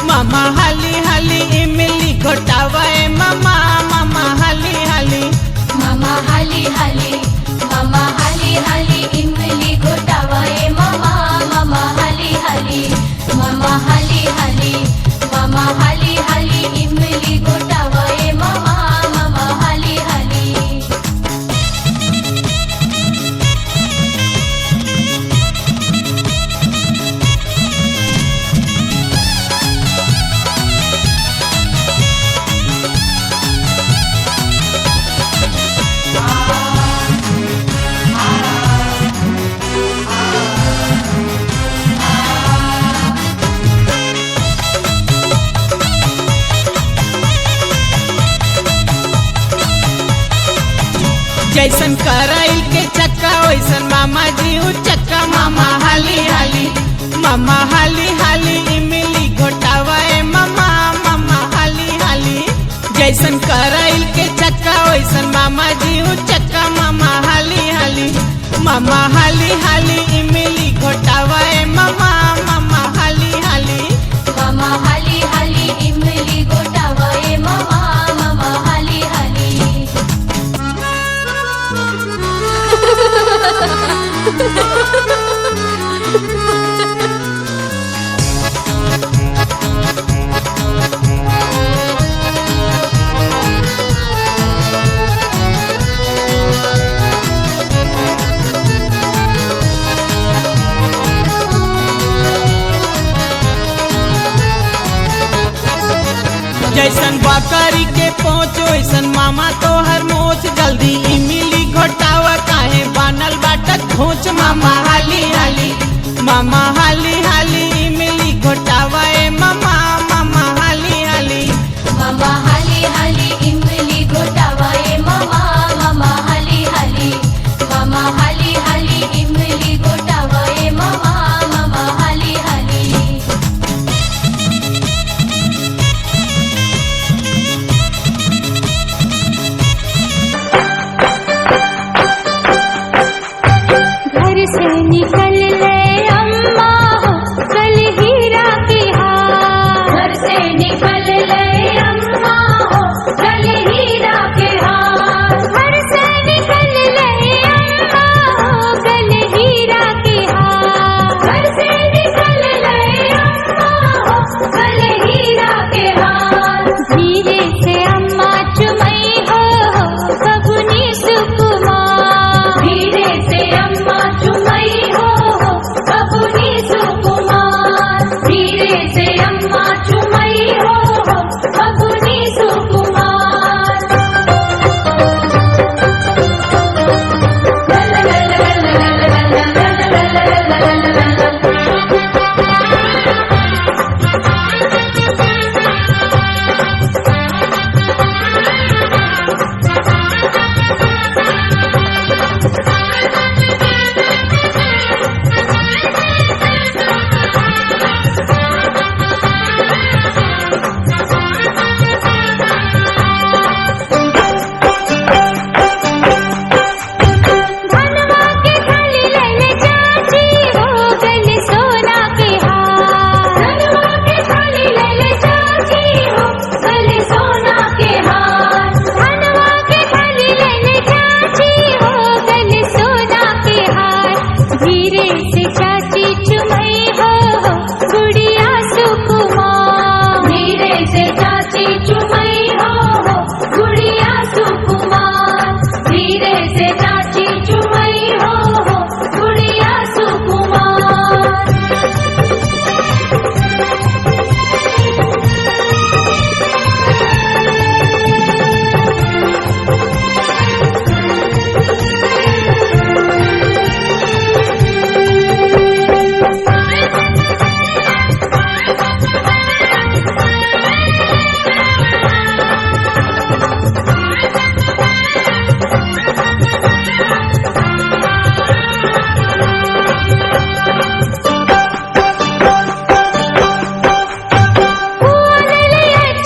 मामा हाली हाली इमली घोटावे मामा मामा हाली हाली मामा हाली हाली मामा हाली हाली इमली घोटावे मामा मामा हाली हाली मामा हाली हाली मामा हाली हाली इमली घोटावे मामा मामा हाली हाली जैसन कराइल के चक्का वैसन मामा जी चक्का मामा हाली हाली मामा हाली हाली इमली घोटावे मामा मामा हाली हाली जैसन कराइल के चक्का वैसन मामा जी चक्का मामा हाली हाली मामा हाली हाली इमली घोटावे मामा मामा हाली हाली मामा हाली हाली इमली घोटावे मामा मामा हाली हाली जैसन बकरी के पहुँच वैसन मामा तो हर मोच जल्दी इमली घोटावा काहे बनल बाटक खोच मामा हाली हाली मामा हाली हाली इमली घोटावा मामा मामा हाली हाली मामा हाली हाली इमली घोटावे मामा मामा हाली हाली मामा हाली हाली इमली घोटावे मामा मामा हाली हाली घर से निकल ले अम्मा हो कल हीरा की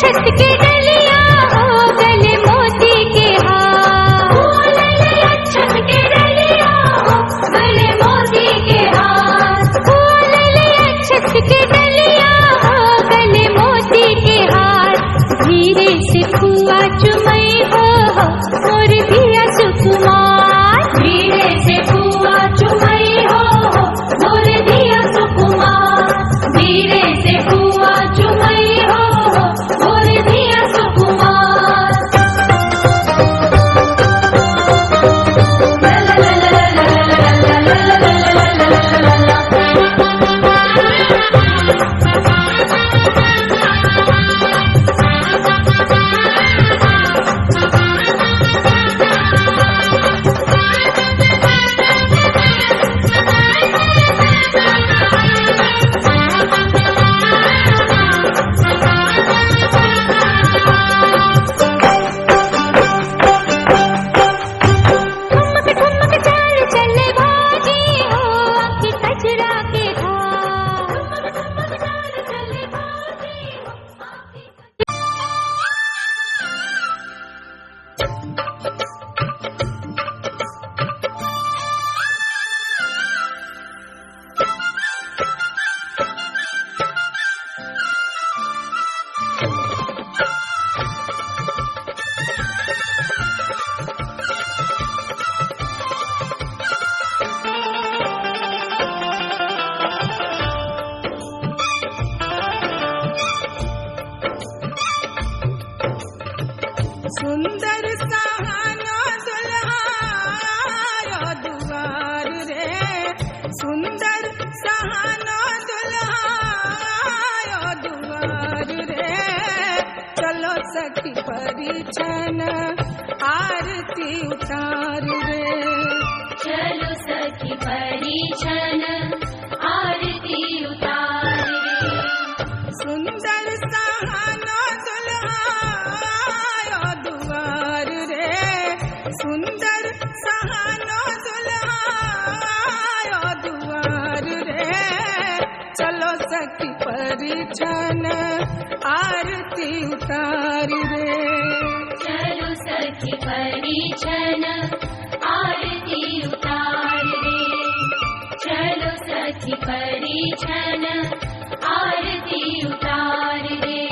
अक्षत के डलिया हो गले मोती के हार। फूल ले अक्षत के डलिया हो गले मोती के हार। फूल ले अक्षत के डलिया हो गले मोती के हार। धीरे से फुआ चुमई हो मोर धिया सुकुमार। धीरे से फुआ चुमई हो मोर धिया सुकुमार। धीरे से फुआ चुमई हो मोर धिया सुकुमार। ला ला ला ला ला ला ला ला ला ला ला। सुंदर सहाना दुल्हा दुआर रे। सुंदर सहाना दुल्हा दुआर रे। चलो सखी परिछन आरती उतार रे। चलो सखी परिछन आरती उतार रे। सुंदर सहाना दुल्हा दुआर रे। सुंदर सहाना दुल्हा दुआर रे। चलो सखी परिछन आरती उतार रे। चलो सखी परिछन आरती उतार रे। चलो सखी परिछन आरती उतार रे।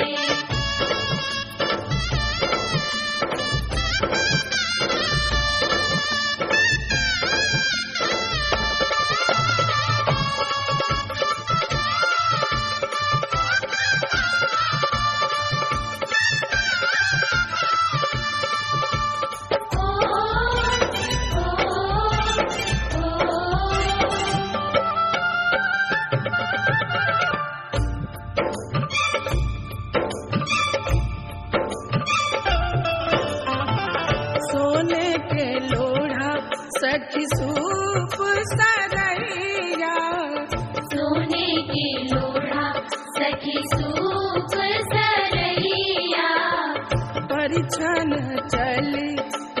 सोने के लोढ़ा सखी सूप सरैया। सोने के लोढ़ा सखी सूप सरैया। परिछन चली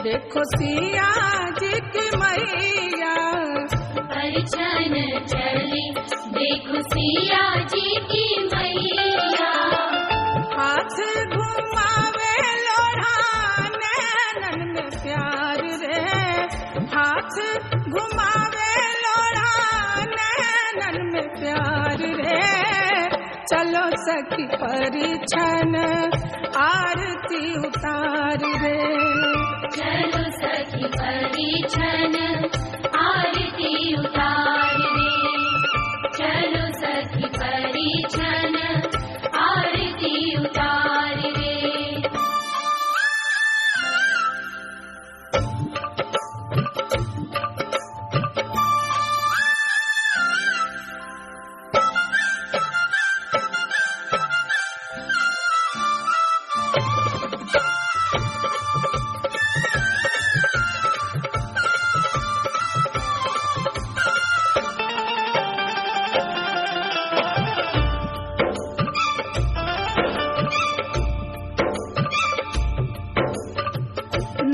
देखो सिया जी की मैया। परिछन चली देखो सिया जी की मैया। हाथ घुमावे लोढ़ा नैनन में प्यार रे। हाथ घुमावे लोढ़ा नैनन में प्यार रे। चलो सखी परिछन आरती उतार रे। चलो सखी परिछन आरती उतार रे। चलो सखी परिछन आरती उतार रे।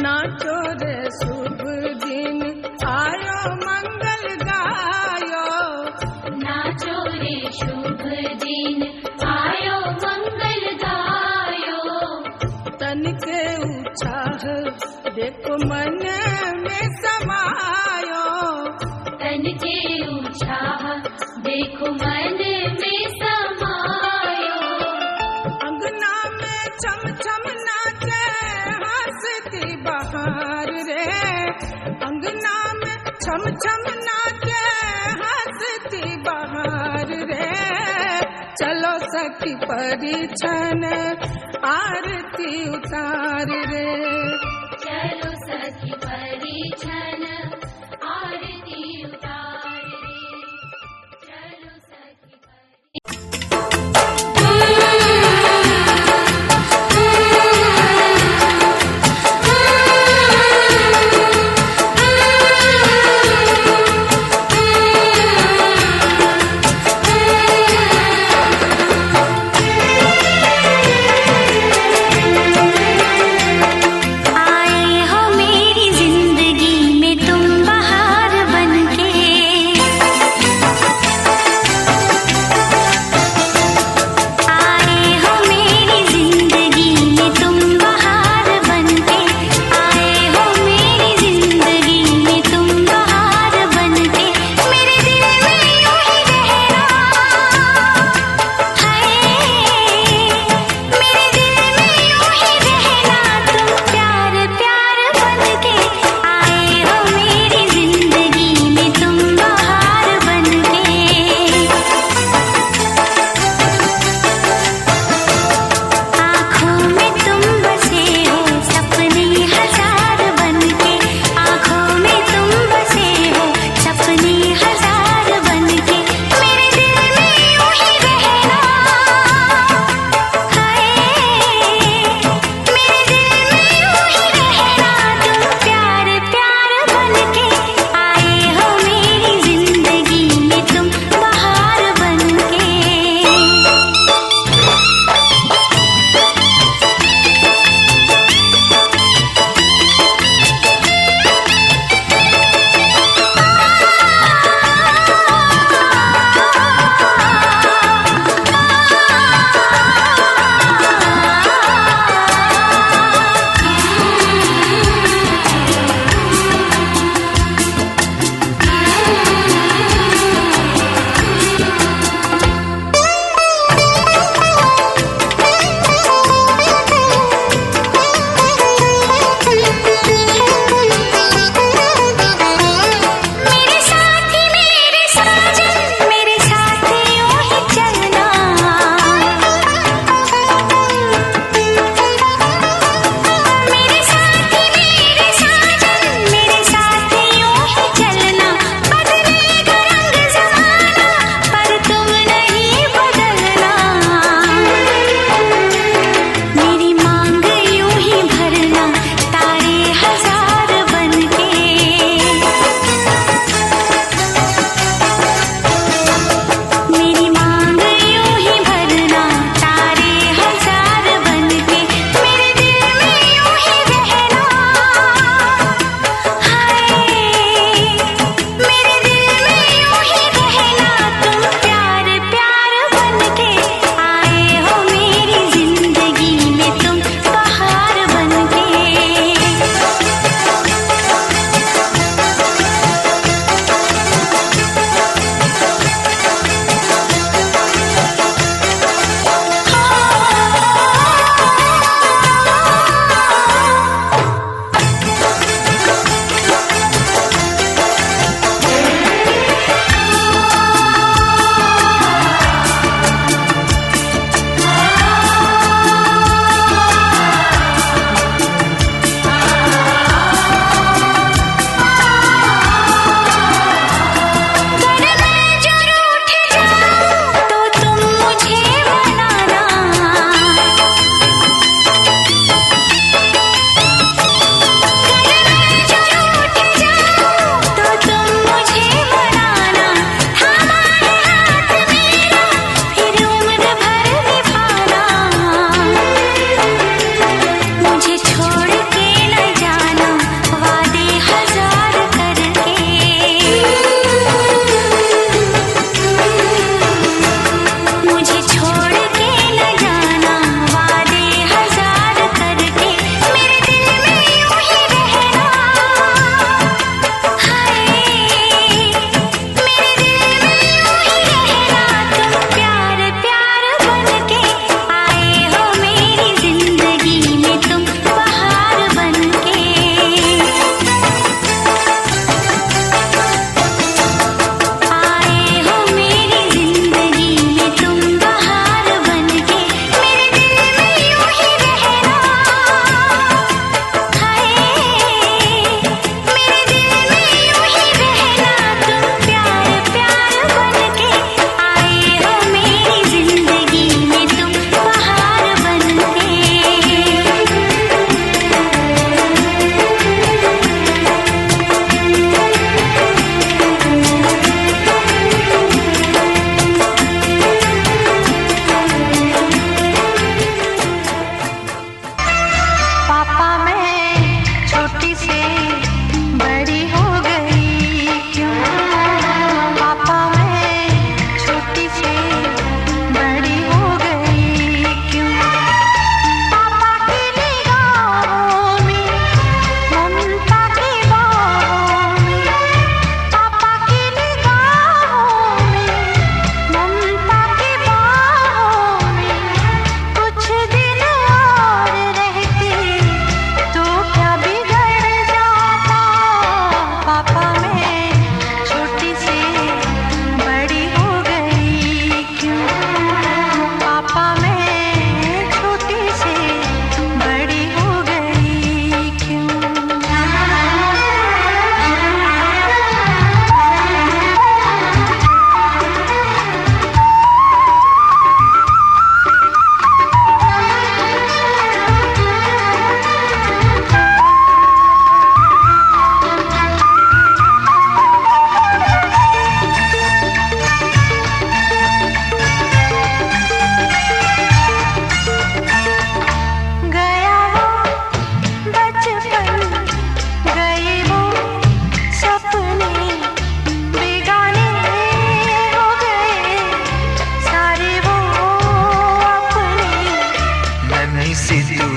नाचो रे शुभ दिन आयो मंगल गायो। नाचो रे शुभ दिन आयो मंगल गायो। तन के उत्साह देखो मन में समायो, तन के उत्साह देखो मन में समायो। अंगना में छम छम नाचे हंसती बहार रे, अंगना में छम छम नाचे हंसती बहार रे। चलो सखी परिछन आरती उतार रे, चलो सखी परिछन आरती उतार रे, चलो सखी आए हो मेरी जिंदगी में तुम,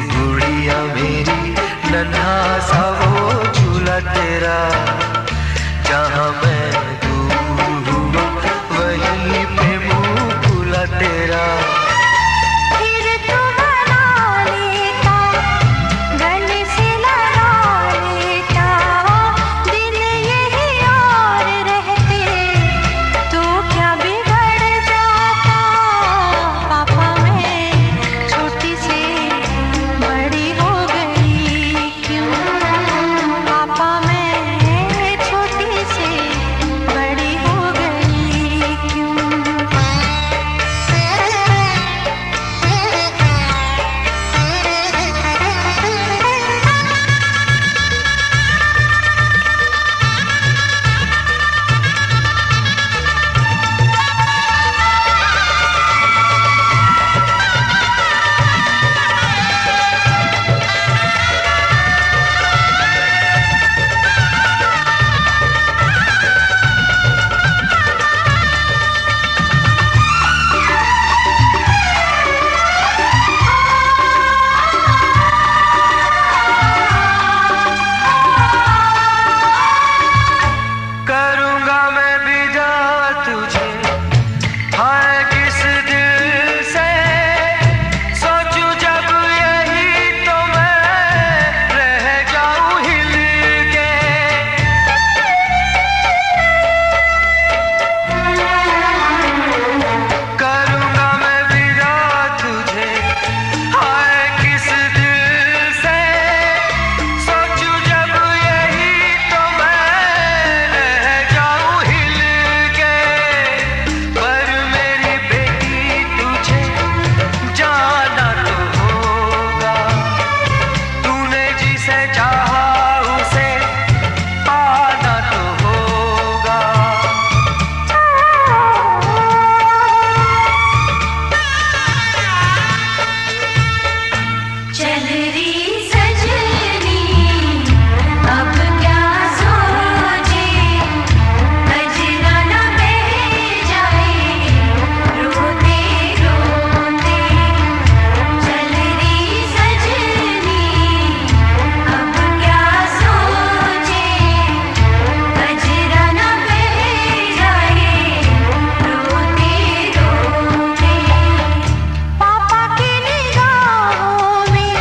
गुड़िया मेरी, नन्हा सा वो झूला तेरा, जहाँ मैं दूर हुआ वहीं पे मुँह खुला तेरा। फिर तू बना लेता, गले से लगा लेता, दिन यही और रहते तो क्या बिगड़ जाता। पापा मैं छोटी से बड़ी हो गई क्यों, पापा मैं छोटी से बड़ी हो गई क्यों। करूँगा मैं विदा तुझे, हाय किस दिल से, सोचूं जब यही तो मैं रह जाऊं हिल के। करूँगा मैं विदा तुझे, हाय किस दिल से, सोचूं जब यही तो मैं रह जाऊं हिल के। पर मेरी बेटी तुझे जाना तो होगा, तूने जिसे चाहा उसे पाना तो होगा। चल रही सजनी अब क्या सोचे, गजरा न बह जाए रोते रोते। चल रही सजनी अब क्या सोचे, गजरा न बह जाए रोते रोते। पापा की निगाहों में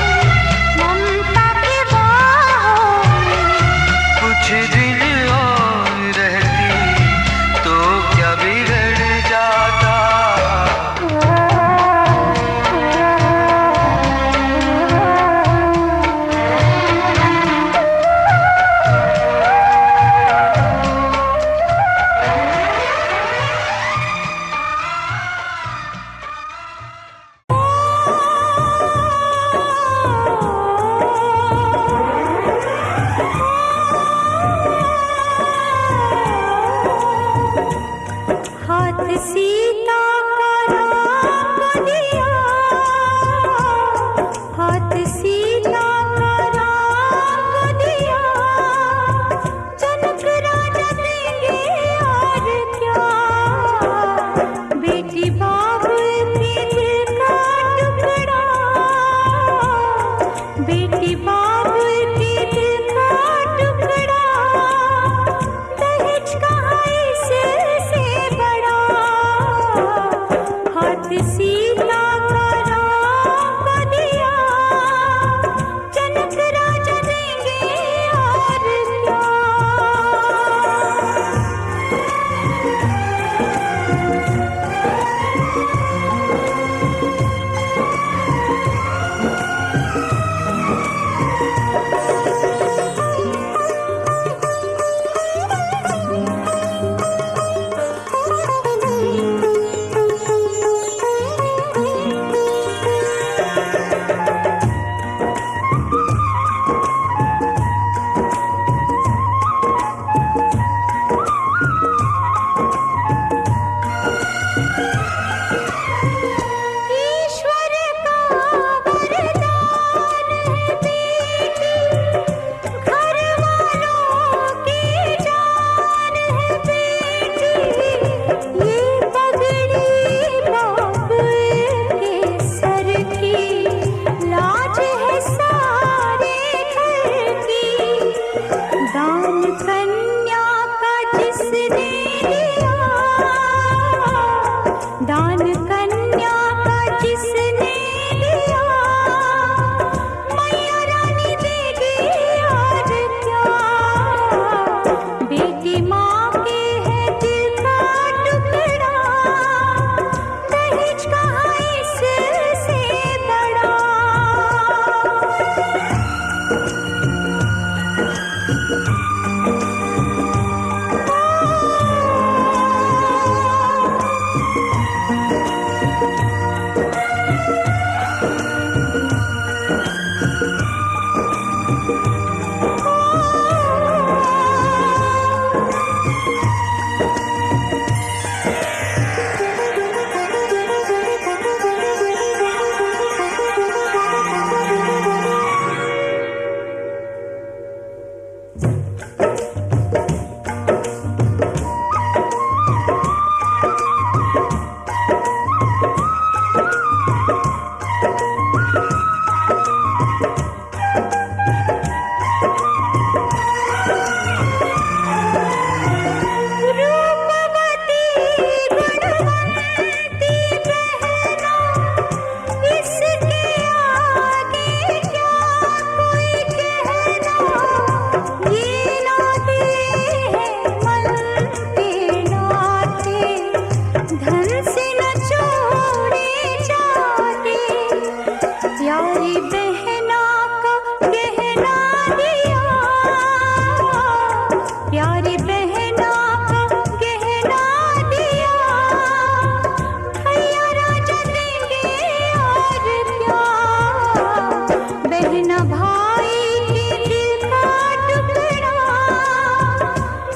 बहन भाई के दिल का टुकड़ा,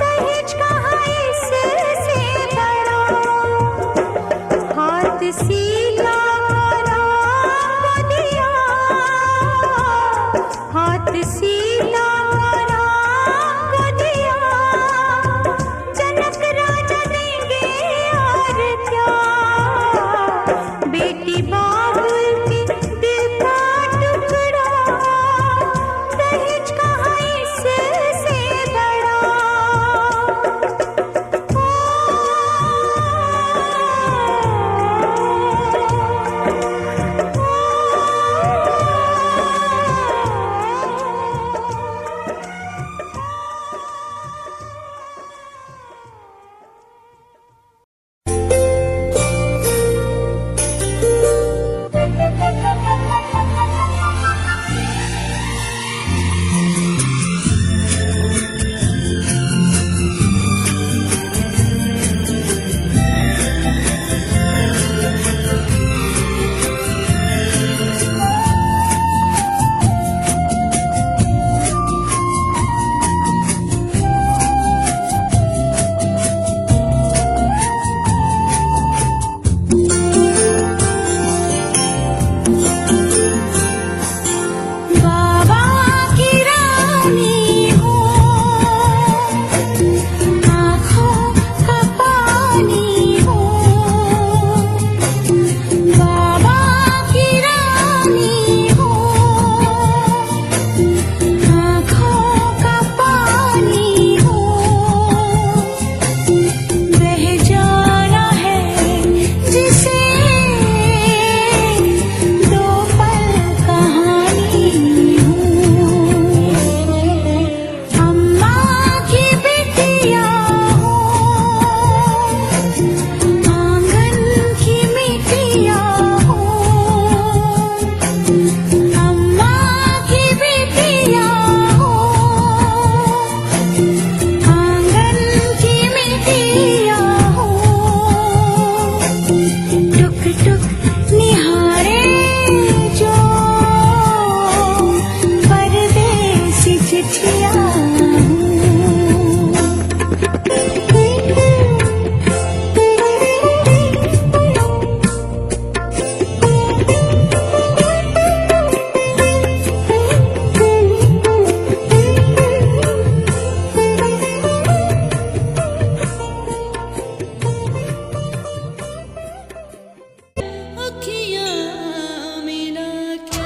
दहेज कहाँ इससे बड़ा। हाथ सीधा राम को दिया, हाथ सीधा राम को दिया। जनक राजा देंगे और क्या, बेटी बाबुल के दिल का टुकड़ा, दहेज कहाँ इससे बड़ा। बाबा की रानी हो, आँखों का पानी हो। बाबा की रानी हो, आँखों का पानी हो। बह जाना है जिसे दो पल कहानी हो। अम्मा की बिटिया हो, आंगन की मिट्टिया हो। अम्मा की बिटिया हो, आंगन की मिट्टिया हो। टुक टुक निहारे जो परदेसी चिट्ठियां अखियां मिला के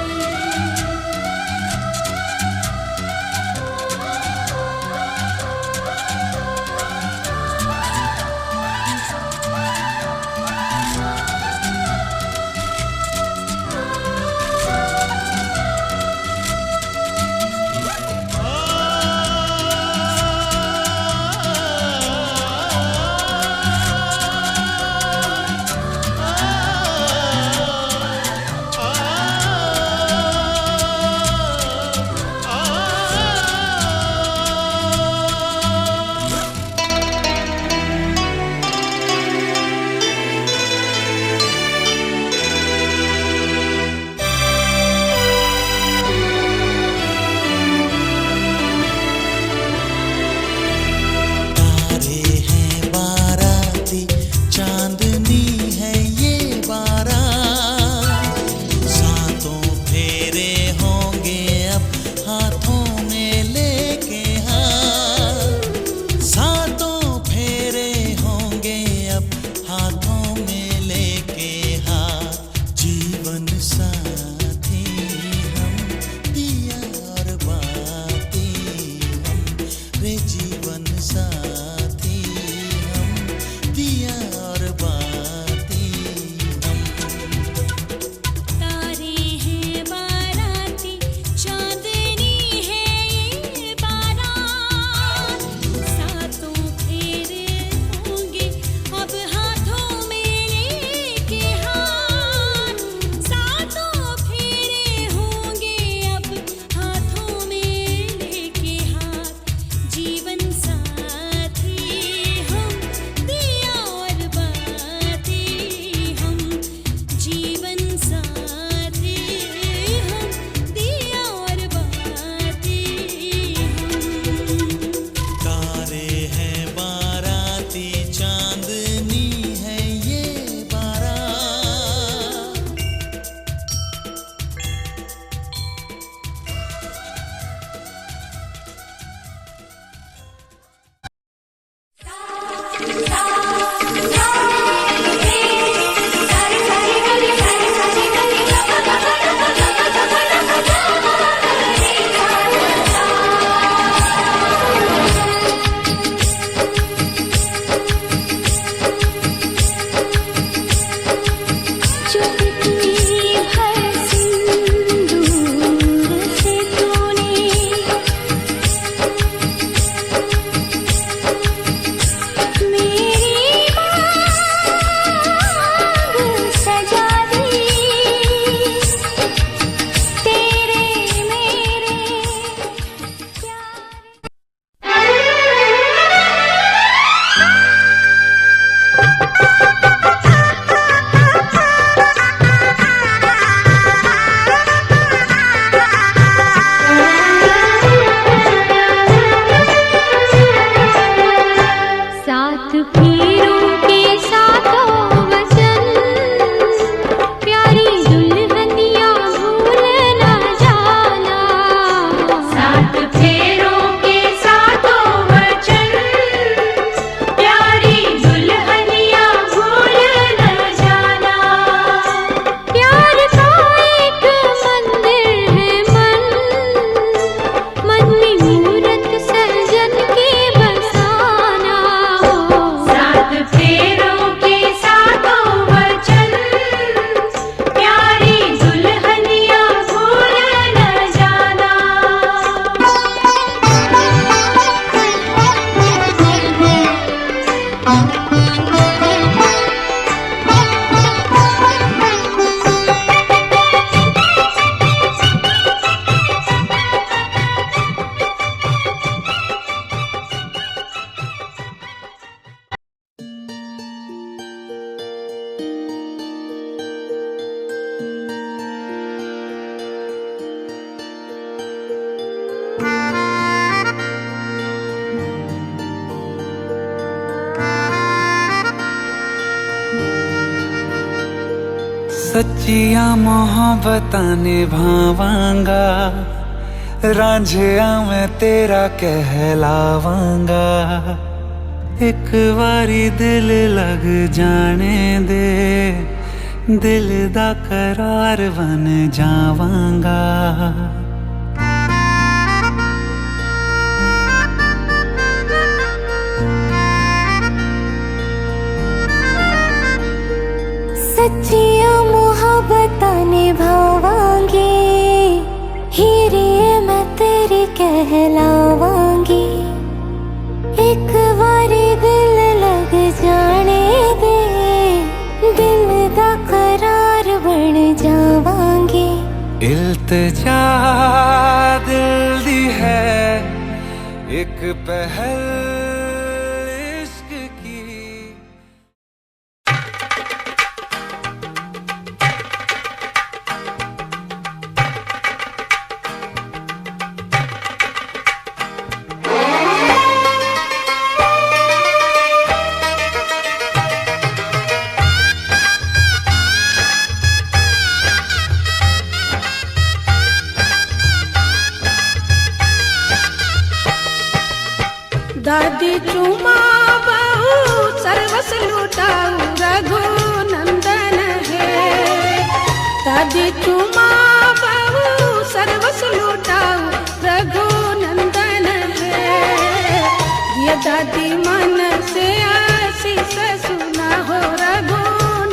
सच्चिया मोहब्बतां निभावांगा, रांझिया मैं तेरा कहलावांगा। एक बारी दिल लग जाने दे, दिल दा करार बन जावांगा। सच्चिया मोहब्बतां निभावांगी, हीरे मैं तेरी कहलावांगी। एक बारी दिल लग जाने दे, दिल दा करार बन जावांगी। इल्तिजा दिल दी है एक पहल इश्क की। दादी चुमा बहू सर्वस लुटाऊ रघु नंदन है। दादी चुमा बहू सर्वस लुटाऊ रघु नंदन है। ये दादी मन से आशीष सुना हो रघु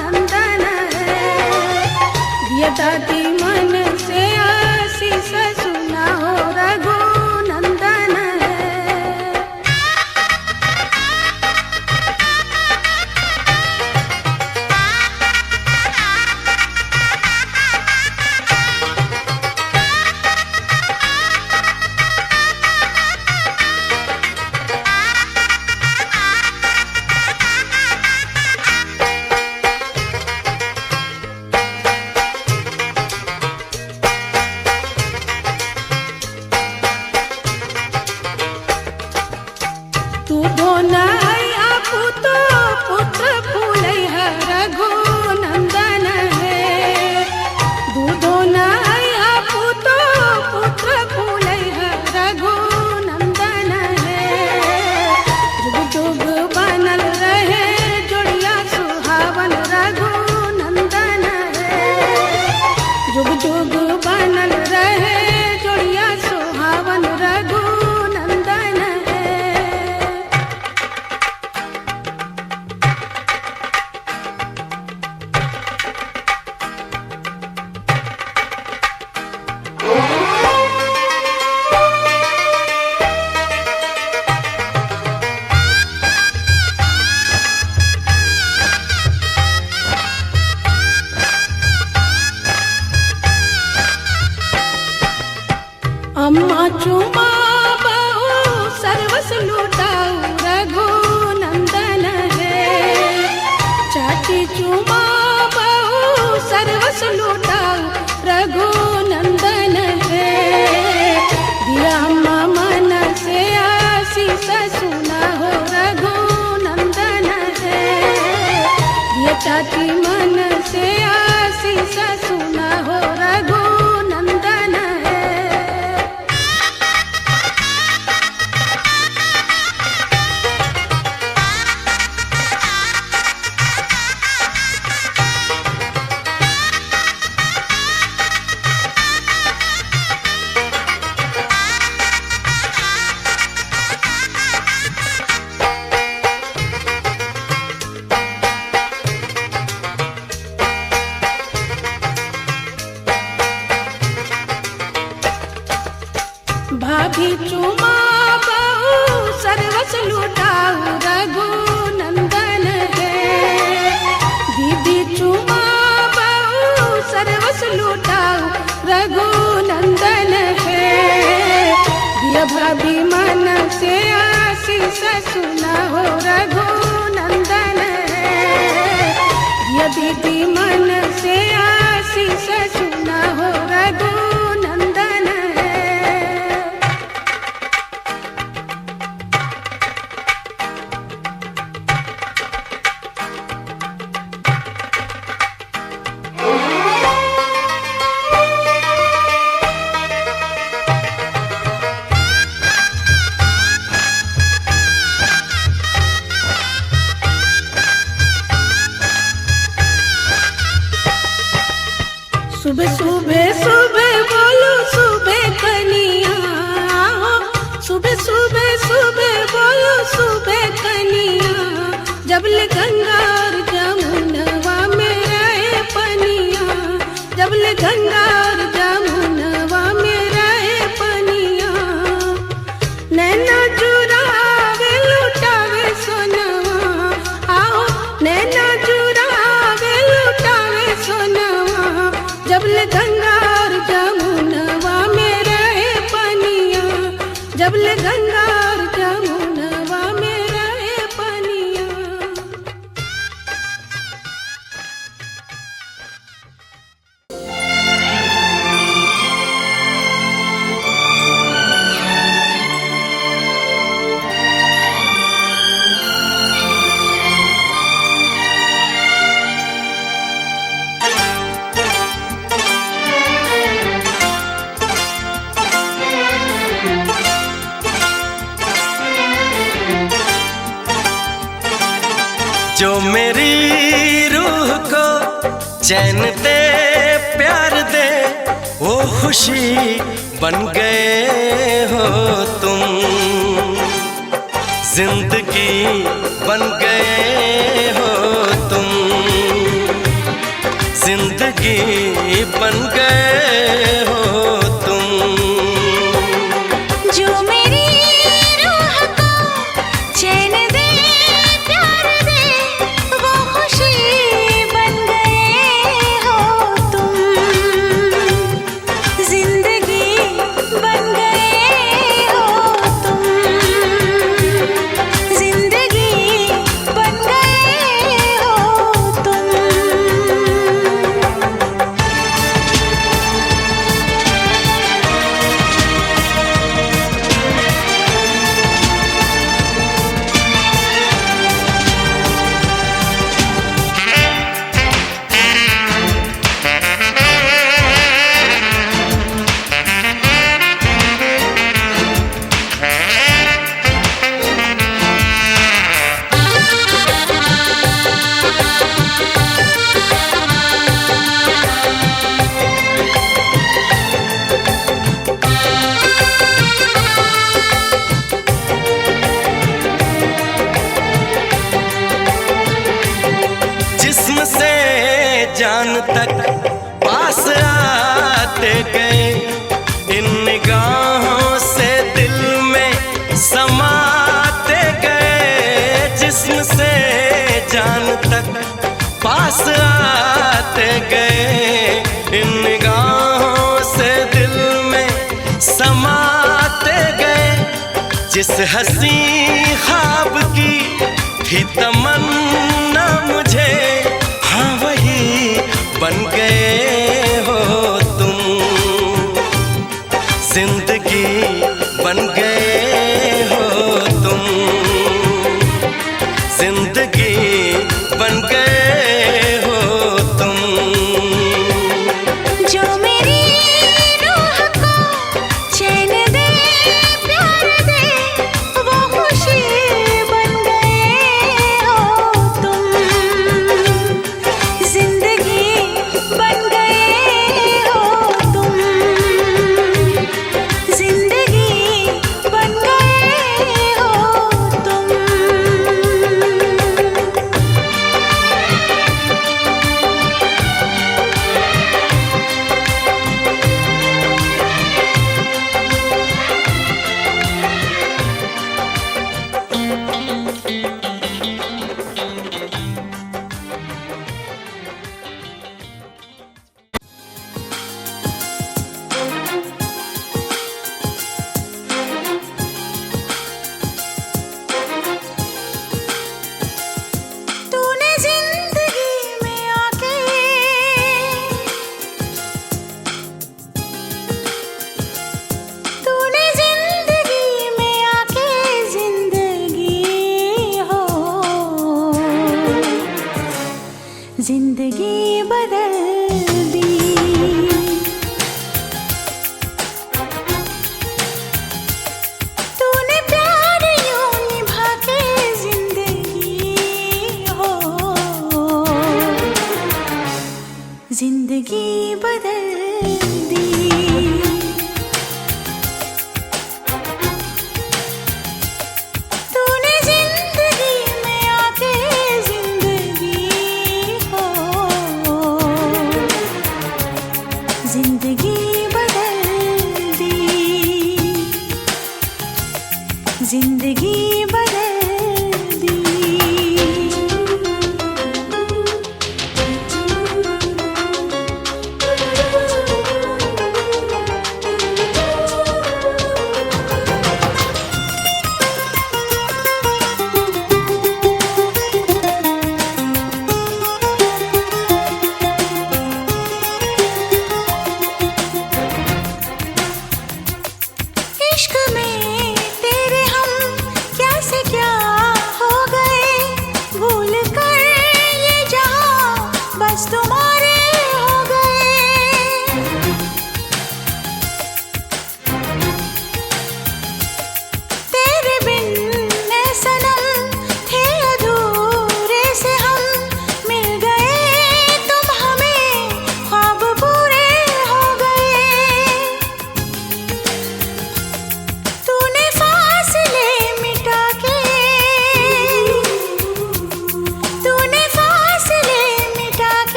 नंदन है। ये दादी मन से आशीष सुना हो रघु नंदन है। तू धोनाया पुतो पुत्र फूलै है रघु नंदन है। दूधो नया पुतो पुत्र फूलै है रघु नंदन है। जुग जुग बनल रहे जोड़िया सुहावन रघु नंदन है। जुग जुग बनल रहे जोड़िया सुहावन रघु नंदन है। अम्मा चुमा बहू सर्वस लुटाऊ रघु नंदन है। चाची चुमा बहू सर्वस लुटाऊ रघु नंदन है। दिया अम्मा मन से आशीष सुना हो रघु नंदन है। दिया चाची मन से आशीष सुना हो रघु नंदन है। भाभी चुमा बहू सर्वस लुटाऊ रघु नंदन है। दीदी चुमा बहू सर्वस लुटाऊ रघु नंदन है। दिया भाभी मन से आशीष सुना हो रघु नंदन है। दिया दीदी मन से आशीष सुना हो रघु नंदन है। जो मेरी रूह को चैन दे प्यार दे वो खुशी बन गए हो तुम, जिंदगी बन गए हो तुम, जिंदगी बन गए हो तुम। जो मेरी रूह को चैन दे प्यार दे वो खुशी बन गए हो तुम, जिंदगी बन गए हो तुम, जिंदगी बन गए हो तुम। जिस्म से जान तक पास आते गए, इन निगाहों से दिल में समाते गए। जिस्म से जान तक पास आते गए, इन निगाहों से दिल में समाते गए। जिस हंसी ख्वाब की थी तमन्ना मुझे, हाँ वही बन गए हो तुम, जिंदगी बन गए हो तुम, जिंदगी बन गए हो तुम। जो मेरी रूह को चैन दे प्यार दे वो खुशी बन गए हो तुम, जिंदगी बन गए हो तुम, जिंदगी बन गए हो तुम। तूने जिंदगी में आके तूने जिंदगी में आके जिंदगी हो जिंदगी बदल दी। तूने प्यार यूं निभा के जिंदगी हो जिंदगी बदल दी। तूने जिंदगी में आके जिंदगी हो जिंदगी बदल दी, जिंदगी बदल दी। इश्क में तेरे हम क्या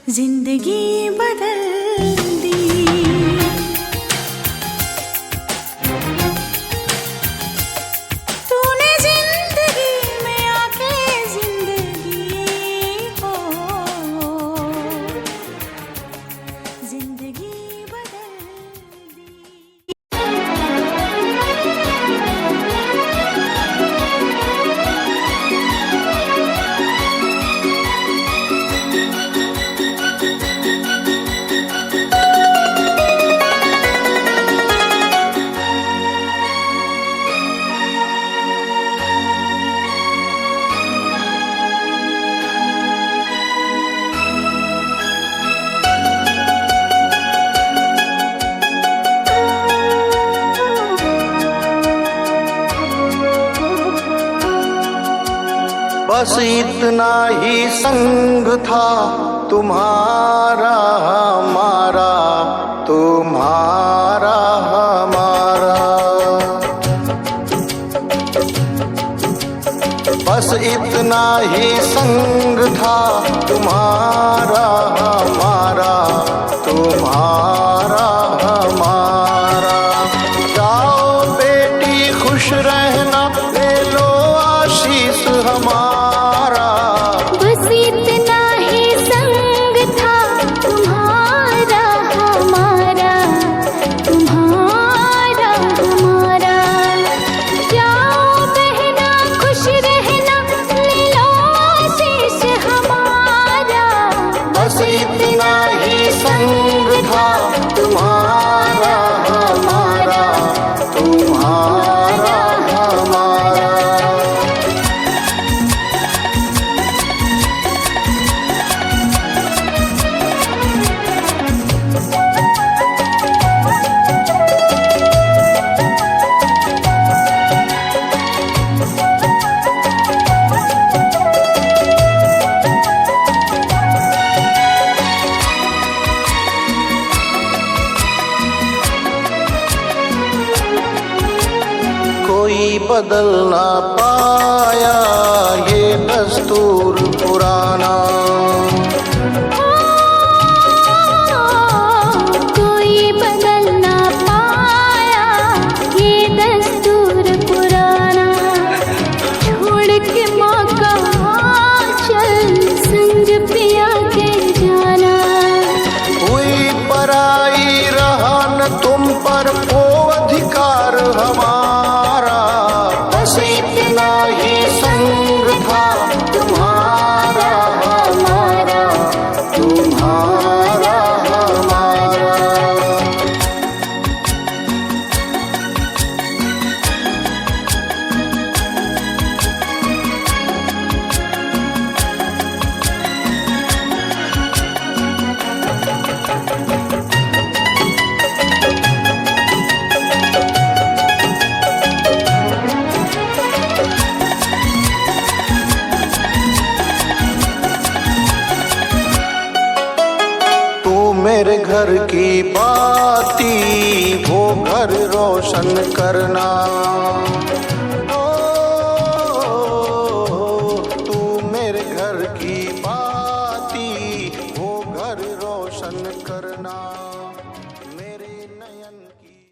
जिंदगी बदल दी। तूने जिंदगी में आके जिंदगी हो, जिंदगी बदल दी। बस इतना ही संग था तुम्हारा हमारा, तुम्हारा हमारा। बस इतना ही संग था तुम्हारा हमारा, तुम्हारा हमारा। जाओ बेटी खुश रहना, ले लो आशीष हमारा। बस इतना ही संग था तुम्हारा हमारा, तुम्हारा हमारा। जाओ बहना खुश रहना, ले लो आशीष हमारा। बस इतना ही संग था तुम्हारा हमारा, तुम्हारा हमारा। कोई बदल ना पाया ये दस्तूर पुराना। कोई बदल ना पाया ये दस्तूर पुराना। छोड़ के माँ का आंचल संग पिया के जाना। हुई पराई रहा न तुम पर वो अधिकार हमारा। बस इतना ही संग था तुम्हारा हमारा, तुम्हारा हमारा। मेरे घर की बाती वो घर रोशन करना। ओ, तू मेरे घर की बाती वो घर रोशन करना।